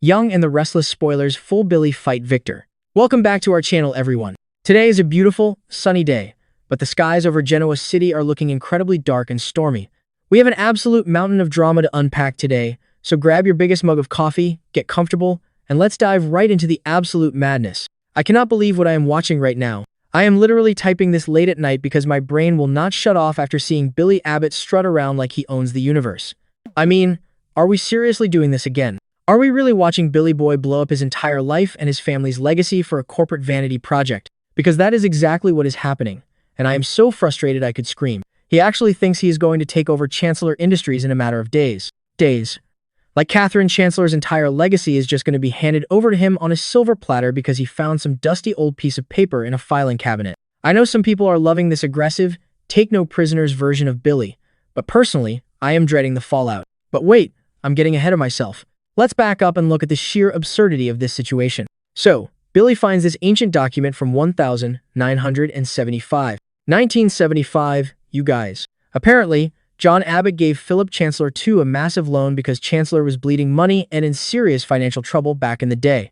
Young and the Restless spoilers full Billy fight Victor. Welcome back to our channel, everyone. Today is a beautiful, sunny day, but the skies over Genoa City are looking incredibly dark and stormy. We have an absolute mountain of drama to unpack today, so grab your biggest mug of coffee, get comfortable, and let's dive right into the absolute madness. I cannot believe what I am watching right now. I am literally typing this late at night because my brain will not shut off after seeing Billy Abbott strut around like he owns the universe. I mean, are we seriously doing this again? Are we really watching Billy Boy blow up his entire life and his family's legacy for a corporate vanity project? Because that is exactly what is happening, and I am so frustrated I could scream. He actually thinks he is going to take over Chancellor Industries in a matter of days. Like Catherine Chancellor's entire legacy is just going to be handed over to him on a silver platter because he found some dusty old piece of paper in a filing cabinet. I know some people are loving this aggressive, take-no-prisoners version of Billy, but personally, I am dreading the fallout. But wait, I'm getting ahead of myself. Let's back up and look at the sheer absurdity of this situation. So, Billy finds this ancient document from 1975. 1975, you guys. Apparently, John Abbott gave Philip Chancellor II a massive loan because Chancellor was bleeding money and in serious financial trouble back in the day.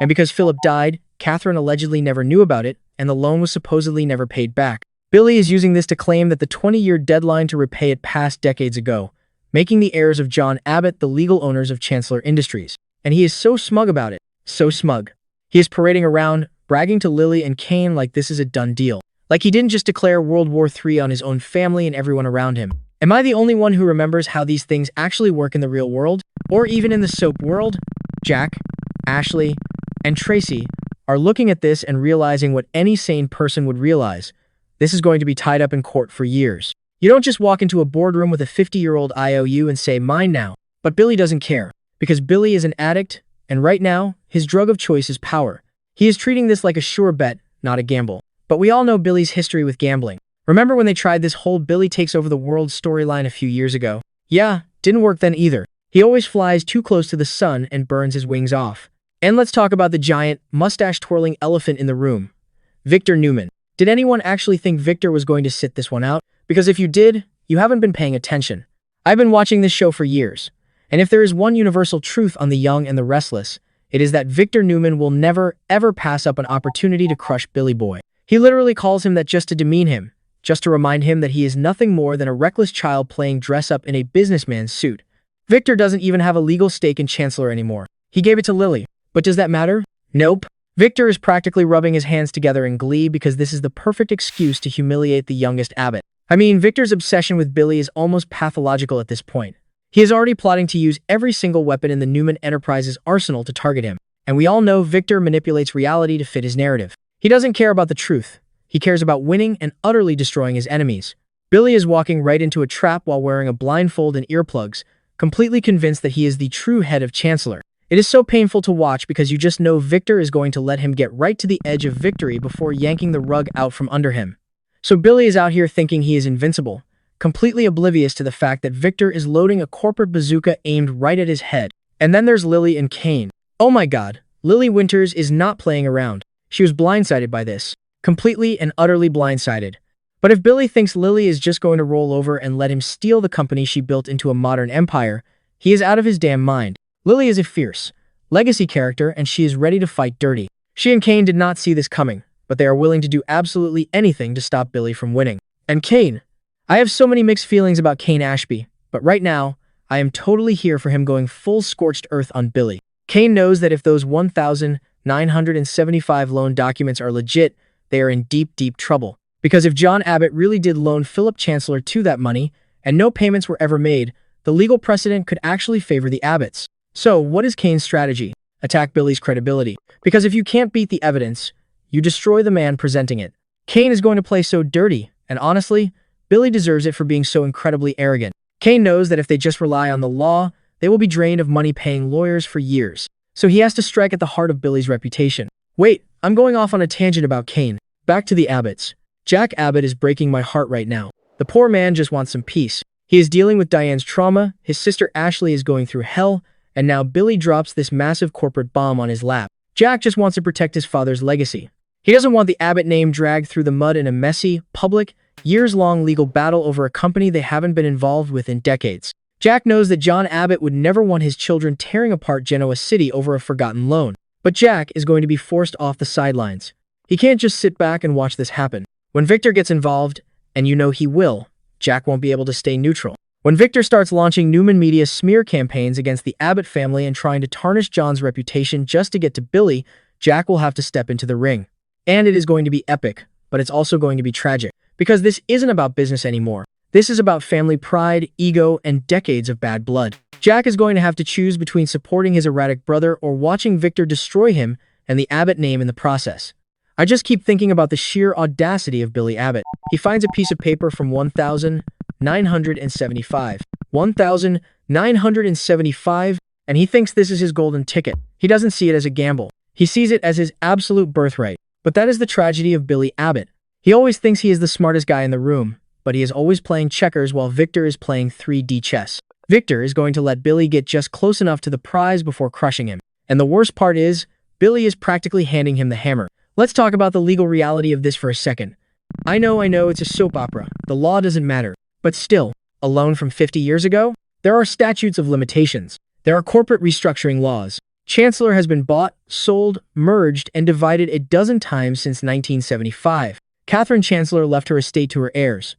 And because Philip died, Catherine allegedly never knew about it, and the loan was supposedly never paid back. Billy is using this to claim that the 20-year deadline to repay it passed decades ago, making the heirs of John Abbott the legal owners of Chancellor Industries. And he is so smug about it. So smug. He is parading around, bragging to Lily and Kane like this is a done deal. Like he didn't just declare World War III on his own family and everyone around him. Am I the only one who remembers how these things actually work in the real world? Or even in the soap world? Jack, Ashley, and Tracy are looking at this and realizing what any sane person would realize. This is going to be tied up in court for years. You don't just walk into a boardroom with a 50-year-old IOU and say, mine now. But Billy doesn't care, because Billy is an addict, and right now, his drug of choice is power. He is treating this like a sure bet, not a gamble. But we all know Billy's history with gambling. Remember when they tried this whole Billy takes over the world storyline a few years ago? Yeah, didn't work then either. He always flies too close to the sun and burns his wings off. And let's talk about the giant, mustache-twirling elephant in the room. Victor Newman. Did anyone actually think Victor was going to sit this one out? Because if you did, you haven't been paying attention. I've been watching this show for years, and if there is one universal truth on the young and the restless, it is that Victor Newman will never, ever pass up an opportunity to crush Billy Boy. He literally calls him that just to demean him, just to remind him that he is nothing more than a reckless child playing dress-up in a businessman's suit. Victor doesn't even have a legal stake in Chancellor anymore. He gave it to Lily. But does that matter? Nope. Victor is practically rubbing his hands together in glee because this is the perfect excuse to humiliate the youngest Abbott. I mean, Victor's obsession with Billy is almost pathological at this point. He is already plotting to use every single weapon in the Newman Enterprises arsenal to target him. And we all know Victor manipulates reality to fit his narrative. He doesn't care about the truth. He cares about winning and utterly destroying his enemies. Billy is walking right into a trap while wearing a blindfold and earplugs, completely convinced that he is the true head of Chancellor. It is so painful to watch because you just know Victor is going to let him get right to the edge of victory before yanking the rug out from under him. So Billy is out here thinking he is invincible, completely oblivious to the fact that Victor is loading a corporate bazooka aimed right at his head. And then there's Lily and Kane. Oh my god, Lily Winters is not playing around. She was blindsided by this. Completely and utterly blindsided. But if Billy thinks Lily is just going to roll over and let him steal the company she built into a modern empire, he is out of his damn mind. Lily is a fierce, legacy character and she is ready to fight dirty. She and Kane did not see this coming, but they are willing to do absolutely anything to stop Billy from winning. And Kane. I have so many mixed feelings about Kane Ashby, but right now, I am totally here for him going full scorched earth on Billy. Kane knows that if those 1975 loan documents are legit, they are in deep, deep trouble. Because if John Abbott really did loan Philip Chancellor II that money, and no payments were ever made, the legal precedent could actually favor the Abbotts. So, what is Kane's strategy? Attack Billy's credibility. Because if you can't beat the evidence, you destroy the man presenting it. Kane is going to play so dirty, and honestly, Billy deserves it for being so incredibly arrogant. Kane knows that if they just rely on the law, they will be drained of money paying lawyers for years. So he has to strike at the heart of Billy's reputation. Wait, I'm going off on a tangent about Kane. Back to the Abbotts. Jack Abbott is breaking my heart right now. The poor man just wants some peace. He is dealing with Diane's trauma, his sister Ashley is going through hell, and now Billy drops this massive corporate bomb on his lap. Jack just wants to protect his father's legacy. He doesn't want the Abbott name dragged through the mud in a messy, public, years-long legal battle over a company they haven't been involved with in decades. Jack knows that John Abbott would never want his children tearing apart Genoa City over a forgotten loan. But Jack is going to be forced off the sidelines. He can't just sit back and watch this happen. When Victor gets involved, and you know he will, Jack won't be able to stay neutral. When Victor starts launching Newman Media smear campaigns against the Abbott family and trying to tarnish John's reputation just to get to Billy, Jack will have to step into the ring. And it is going to be epic, but it's also going to be tragic. Because this isn't about business anymore. This is about family pride, ego, and decades of bad blood. Jack is going to have to choose between supporting his erratic brother or watching Victor destroy him and the Abbott name in the process. I just keep thinking about the sheer audacity of Billy Abbott. He finds a piece of paper from 1975. 1975, and he thinks this is his golden ticket. He doesn't see it as a gamble. He sees it as his absolute birthright. But that is the tragedy of Billy Abbott. He always thinks he is the smartest guy in the room, but he is always playing checkers while Victor is playing 3D chess. Victor is going to let Billy get just close enough to the prize before crushing him. And the worst part is, Billy is practically handing him the hammer. Let's talk about the legal reality of this for a second. I know it's a soap opera. The law doesn't matter. But still, a loan from 50 years ago? There are statutes of limitations. There are corporate restructuring laws. Chancellor has been bought, sold, merged, and divided a dozen times since 1975. Catherine Chancellor left her estate to her heirs.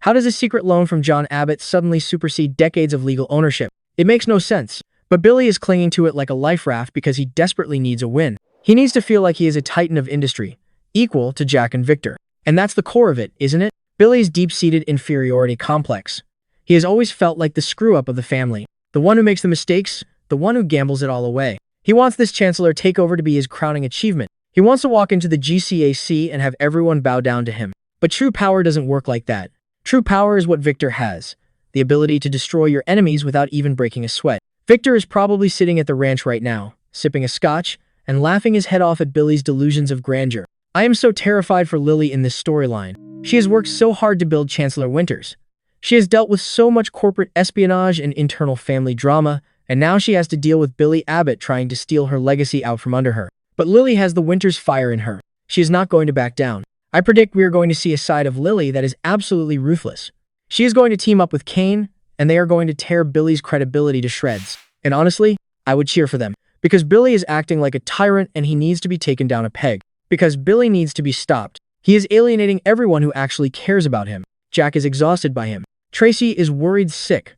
How does a secret loan from John Abbott suddenly supersede decades of legal ownership? It makes no sense. But Billy is clinging to it like a life raft because he desperately needs a win. He needs to feel like he is a titan of industry, equal to Jack and Victor. And that's the core of it, isn't it? Billy's deep-seated inferiority complex. He has always felt like the screw-up of the family, the one who makes the mistakes, the one who gambles it all away. He wants this Chancellor takeover to be his crowning achievement. He wants to walk into the GCAC and have everyone bow down to him. But true power doesn't work like that. True power is what Victor has, the ability to destroy your enemies without even breaking a sweat. Victor is probably sitting at the ranch right now, sipping a scotch, and laughing his head off at Billy's delusions of grandeur. I am so terrified for Lily in this storyline. She has worked so hard to build Chancellor Winters. She has dealt with so much corporate espionage and internal family drama, and now she has to deal with Billy Abbott trying to steal her legacy out from under her. But Lily has the Winters fire in her. She is not going to back down. I predict we are going to see a side of Lily that is absolutely ruthless. She is going to team up with Kane, and they are going to tear Billy's credibility to shreds. And honestly, I would cheer for them. Because Billy is acting like a tyrant and he needs to be taken down a peg. Because Billy needs to be stopped. He is alienating everyone who actually cares about him. Jack is exhausted by him. Tracy is worried sick.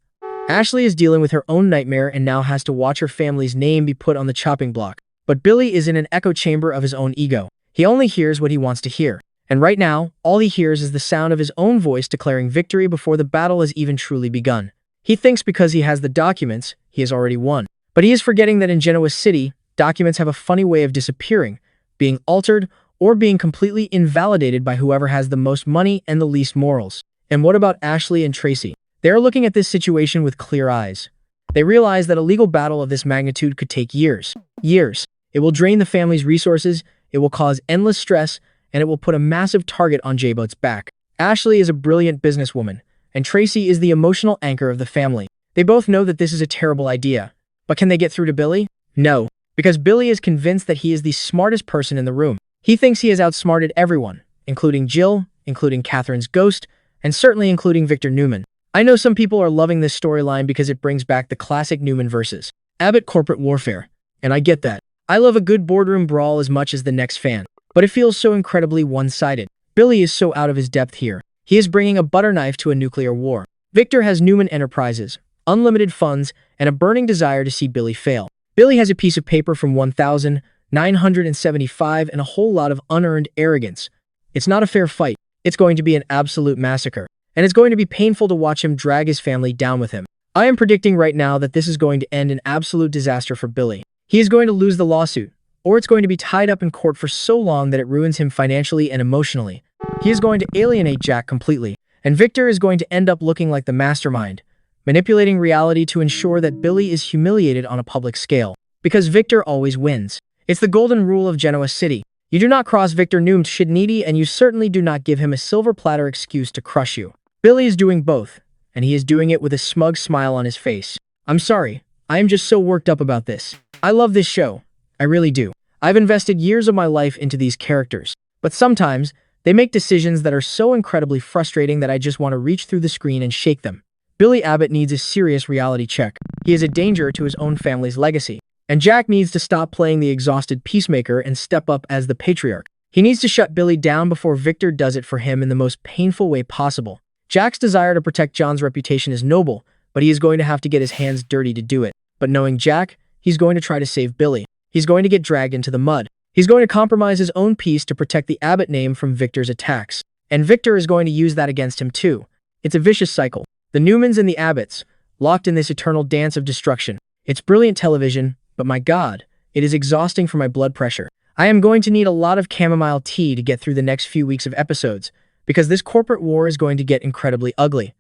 Ashley is dealing with her own nightmare and now has to watch her family's name be put on the chopping block. But Billy is in an echo chamber of his own ego. He only hears what he wants to hear. And right now, all he hears is the sound of his own voice declaring victory before the battle has even truly begun. He thinks because he has the documents, he has already won. But he is forgetting that in Genoa City, documents have a funny way of disappearing, being altered, or being completely invalidated by whoever has the most money and the least morals. And what about Ashley and Tracy? They are looking at this situation with clear eyes. They realize that a legal battle of this magnitude could take years. Years. It will drain the family's resources, it will cause endless stress, and it will put a massive target on J-Boat's back. Ashley is a brilliant businesswoman, and Tracy is the emotional anchor of the family. They both know that this is a terrible idea. But can they get through to Billy? No. Because Billy is convinced that he is the smartest person in the room. He thinks he has outsmarted everyone, including Jill, including Catherine's ghost, and certainly including Victor Newman. I know some people are loving this storyline because it brings back the classic Newman versus Abbott corporate warfare. And I get that. I love a good boardroom brawl as much as the next fan. But it feels so incredibly one-sided. Billy is so out of his depth here. He is bringing a butter knife to a nuclear war. Victor has Newman Enterprises, unlimited funds, and a burning desire to see Billy fail. Billy has a piece of paper from 1975 and a whole lot of unearned arrogance. It's not a fair fight. It's going to be an absolute massacre. And it's going to be painful to watch him drag his family down with him. I am predicting right now that this is going to end in absolute disaster for Billy. He is going to lose the lawsuit, or it's going to be tied up in court for so long that it ruins him financially and emotionally. He is going to alienate Jack completely, and Victor is going to end up looking like the mastermind, manipulating reality to ensure that Billy is humiliated on a public scale. Because Victor always wins. It's the golden rule of Genoa City. You do not cross Victor Newman's shit-needy, and you certainly do not give him a silver platter excuse to crush you. Billy is doing both, and he is doing it with a smug smile on his face. I'm sorry, I am just so worked up about this. I love this show. I really do. I've invested years of my life into these characters, but sometimes they make decisions that are so incredibly frustrating that I just want to reach through the screen and shake them. Billy Abbott needs a serious reality check. He is a danger to his own family's legacy. And Jack needs to stop playing the exhausted peacemaker and step up as the patriarch. He needs to shut Billy down before Victor does it for him in the most painful way possible. Jack's desire to protect John's reputation is noble, but he is going to have to get his hands dirty to do it. But knowing Jack, he's going to try to save Billy. He's going to get dragged into the mud. He's going to compromise his own peace to protect the Abbott name from Victor's attacks. And Victor is going to use that against him too. It's a vicious cycle. The Newmans and the Abbotts, locked in this eternal dance of destruction. It's brilliant television, but my God, it is exhausting for my blood pressure. I am going to need a lot of chamomile tea to get through the next few weeks of episodes, because this corporate war is going to get incredibly ugly.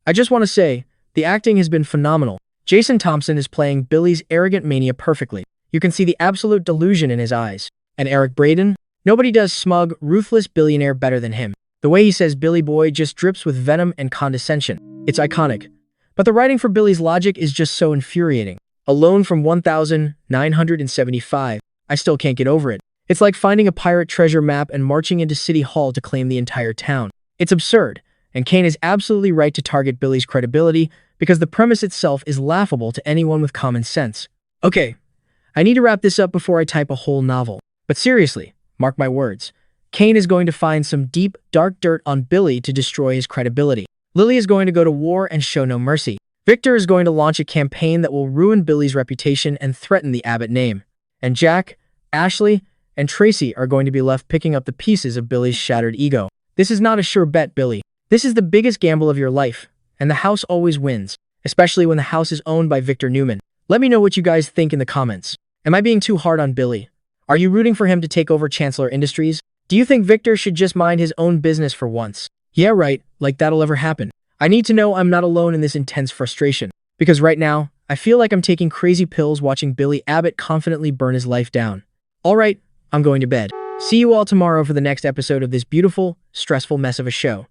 I just want to say, the acting has been phenomenal. Jason Thompson is playing Billy's arrogant mania perfectly. You can see the absolute delusion in his eyes. And Eric Braeden? Nobody does smug, ruthless billionaire better than him. The way he says Billy Boy just drips with venom and condescension. It's iconic. But the writing for Billy's logic is just so infuriating. A loan from 1,975. I still can't get over it. It's like finding a pirate treasure map and marching into City Hall to claim the entire town. It's absurd, and Kane is absolutely right to target Billy's credibility because the premise itself is laughable to anyone with common sense. Okay, I need to wrap this up before I type a whole novel. But seriously, mark my words, Kane is going to find some deep, dark dirt on Billy to destroy his credibility. Lily is going to go to war and show no mercy. Victor is going to launch a campaign that will ruin Billy's reputation and threaten the Abbott name. And Jack, Ashley, and Tracy are going to be left picking up the pieces of Billy's shattered ego. This is not a sure bet, Billy. This is the biggest gamble of your life, and the house always wins, especially when the house is owned by Victor Newman. Let me know what you guys think in the comments. Am I being too hard on Billy? Are you rooting for him to take over Chancellor Industries? Do you think Victor should just mind his own business for once? Yeah, right, like that'll ever happen. I need to know I'm not alone in this intense frustration, because right now, I feel like I'm taking crazy pills watching Billy Abbott confidently burn his life down. Alright, I'm going to bed. See you all tomorrow for the next episode of this beautiful, stressful mess of a show.